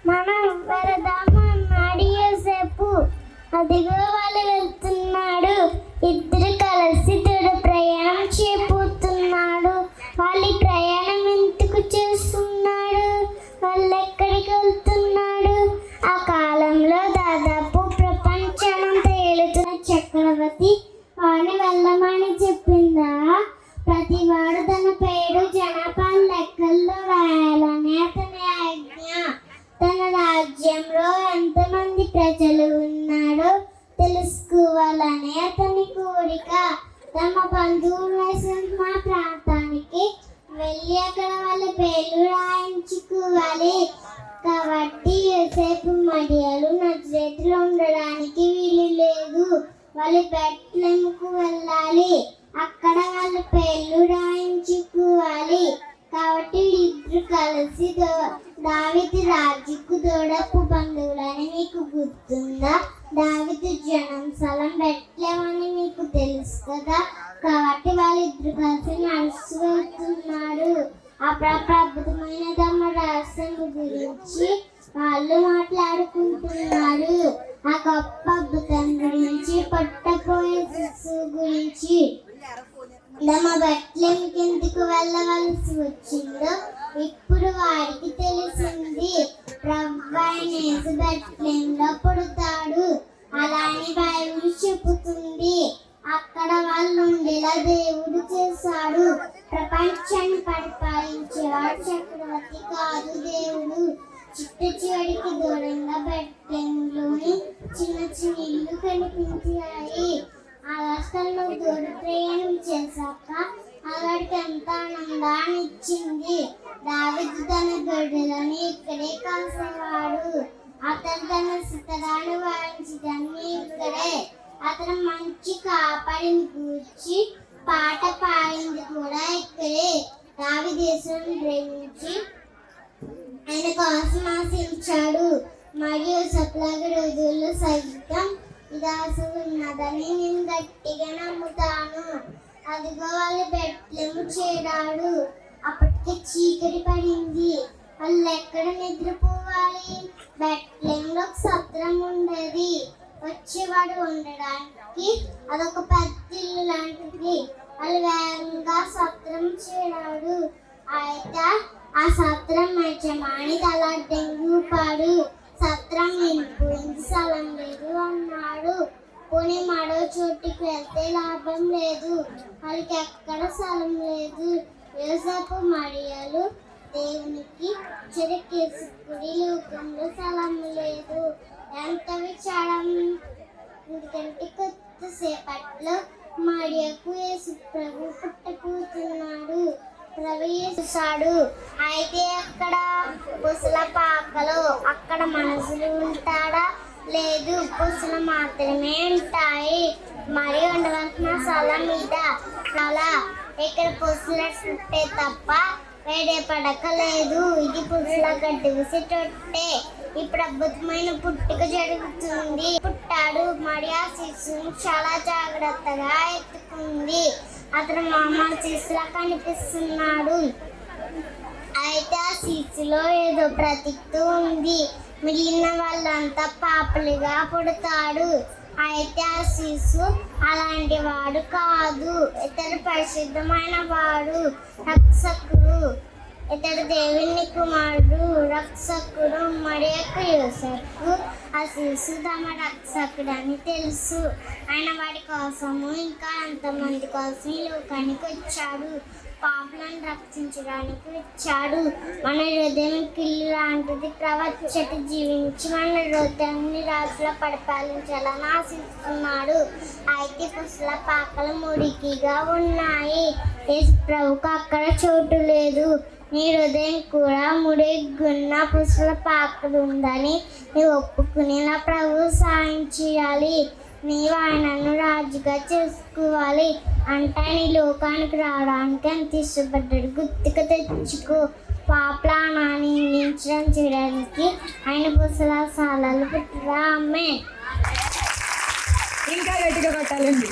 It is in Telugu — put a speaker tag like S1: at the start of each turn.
S1: మనం వెళదామన్నాడు యోసేపు. అదిగో వాళ్ళు వెళ్తున్నాడు. ఇద్దరు కలిసి తోడు ప్రయాణం చేయబోతున్నాడు. వాళ్ళ ప్రయాణం ఎందుకు చేస్తున్నాడు? వాళ్ళు ఎక్కడికి వెళ్తున్నాడు? ఆ కాలంలో దాదాపు ప్రపంచానంతా ఏలుతున్న చక్రవర్తి వాడిని వెళ్ళమని చెప్పిందా? ప్రతివాడు తన పేరు జనాభా లెక్కల్లో రాయాలని అతని ఆజ్ఞ. తన రాజ్యంలో ఎంతమంది ప్రజలు ఉన్నారో తెలుసుకోవాలని అతని కోరిక. తమ బంధువులు వేసిన ప్రాంతానికి వెళ్ళి అక్కడ వాళ్ళ పేర్లు రాయించుకోవాలి. కాబట్టి యోసేపు మరియలు నజరేతులో ఉండడానికి వీలు లేదు. వాళ్ళు బెత్లెహేముకు వెళ్ళాలి. అక్కడ వాళ్ళ పేర్లు రాయించుకోవాలి. కాబట్టి ఇద్దరు కలిసి దావీదు రాజుకు దూడపు బంధువులని మీకు గుర్తుందా? దావీదు జనం స్థలం బెత్లెహేము అని మీకు తెలుసు కదా. కాబట్టి వాళ్ళిద్దరు కలిసి నడుస్తూ వెళ్తున్నారు. అద్భుతమైన తమ రహస్యం గురించి వాళ్ళు మాట్లాడుకుంటున్నారు. ఆ గొప్ప అద్భుతం గురించి, పట్టపోయే శిశువు గురించి. తమ బెత్లెహేముకి ఎందుకు వెళ్ళవలసి వచ్చిందో ఇప్పుడు వారికి తెలిసింది. ప్రభువైన యేసు బెత్లెహేములో పుడతాడు అలాని బైబిల్ చెబుతుంది. అక్కడ వాళ్ళు ఉండేలా దేవుడు చేశాడు. ప్రపంచాన్ని పరిపాలించేవాడు చక్రవర్తి కాదు, దేవుడు. చిట్ట చివరికి దూరంగా బెత్లెహేములోని చిన్న చిన్న ఇల్లు కనిపించాయి. అలాస్కల్లో దూర ప్రయాణం చేశాక అక్కడికి ఎంత ఆనందాన్ని ఇచ్చింది. దావీదు తన గొర్రెలను ఇక్కడే కాసేవాడు. అతను తన సితరాను వాయించడాన్ని ఇక్కడే. అతను మంచి కాపరిని కూర్చి పాట పాడింది కూడా ఇక్కడే. దావీదు యేసును ప్రేమించి ఆయన కోసం ఆశించాడు. మరియు సప్లగ రోజుల్లో సైతం ఇది అసలు ఉన్నదని నేను గట్టిగా నమ్ముతాను. అదిగో వాళ్ళు బెత్లెహేము చేరాడు. అప్పటికే చీకటి పడింది. వాళ్ళు ఎక్కడ నిద్రపోవాలి? బెత్లెహేములో ఒక సత్రం ఉండేది. వచ్చేవాడు ఉండడానికి అదొక పెద్ద ఇల్లు లాంటిది. వాళ్ళు వేగంగా సత్రం చేరాడు. అయితే ఆ సత్రం యజమాని తల డెంగూపాడు. సత్రం నిండిపోయింది, స్థలం లేదు అన్నాడు. పోనీ మరో చోటుకి వెళ్తే లాభం లేదు. వాళ్ళకి ఎక్కడ స్థలం లేదు. యోసేపు మరియలు దేవునికి చెరకేసుకుని లోకంలో స్థలం లేదు. ఎంత విచారం! ఎందుకంటే కొద్దిసేపట్లో మరియకు యేసు ప్రభు పుట్టబోతున్నాడు. ప్రవేశిస్తాడు. అయితే అక్కడ పుసల పాకలు, అక్కడ మనుషులు ఉంటాడా? లేదు, పుసలు మాత్రమే ఉంటాయి. మరి ఉండవలసిన స్థలం మీద అలా ఇక్కడ పుసల చుట్టే తప్ప వేరే పడక లేదు. ఇది పుసల గడ్డి వేసి తొట్టే. ఇప్పుడు అద్భుతమైన పుట్టుక జరుగుతుంది. పుట్టాడు. మరి ఆ శిశువుని చాలా జాగ్రత్తగా ఎత్తుకుంది. అతను మామూలు శిశులా కనిపిస్తున్నాడు. అయితే ఆ శిశులో ఏదో ప్రతీకత ఉంది. మిగిలిన వాళ్ళంతా పాపలుగా పుడతాడు. అయితే ఆ శిశు అలాంటి వాడు కాదు. ఇతడు పరిశుద్ధమైన వాడు, రక్షకుడు. ఇతడు దేవుని కుమారుడు, రక్షకుడు. మరి యోసేపు ఆ శిశు తమ రక్షకుడు అని తెలుసు. ఆయన వాడి కోసము ఇంకా ఎంతమంది కోసం ఈ లోకానికి వచ్చాడు. పాపులను రక్షించడానికి వచ్చాడు. మన హృదయం కిల్లు లాంటిది. ప్రవచ్చటి జీవించి మన హృదయాన్ని రాజుల పరిపాలించాలని ఆశిస్తున్నాడు. అయితే పుసల పాకలు మురికిగా ఉన్నాయి. యేసు ప్రభుకు అక్కడ చోటు లేదు. నీ హృదయం కూడా మురిగున్న పుసల పాకలు ఉందని నీ ఒప్పుకునేలా ప్రభు సాయం చేయాలి. నీవు ఆయనను రాజుగా చేసుకోవాలి. అంటే నీ లోకానికి రావడానికి ఎంత ఇష్టపడ్డాడు గుర్తుకు తెచ్చుకో. పాపలానాన్ని నిందించడం చేయడానికి ఆయన పుసల సాలాలు పుట్టరా. ఆమె
S2: ఇంకా గట్టిగా కొట్టాలండి.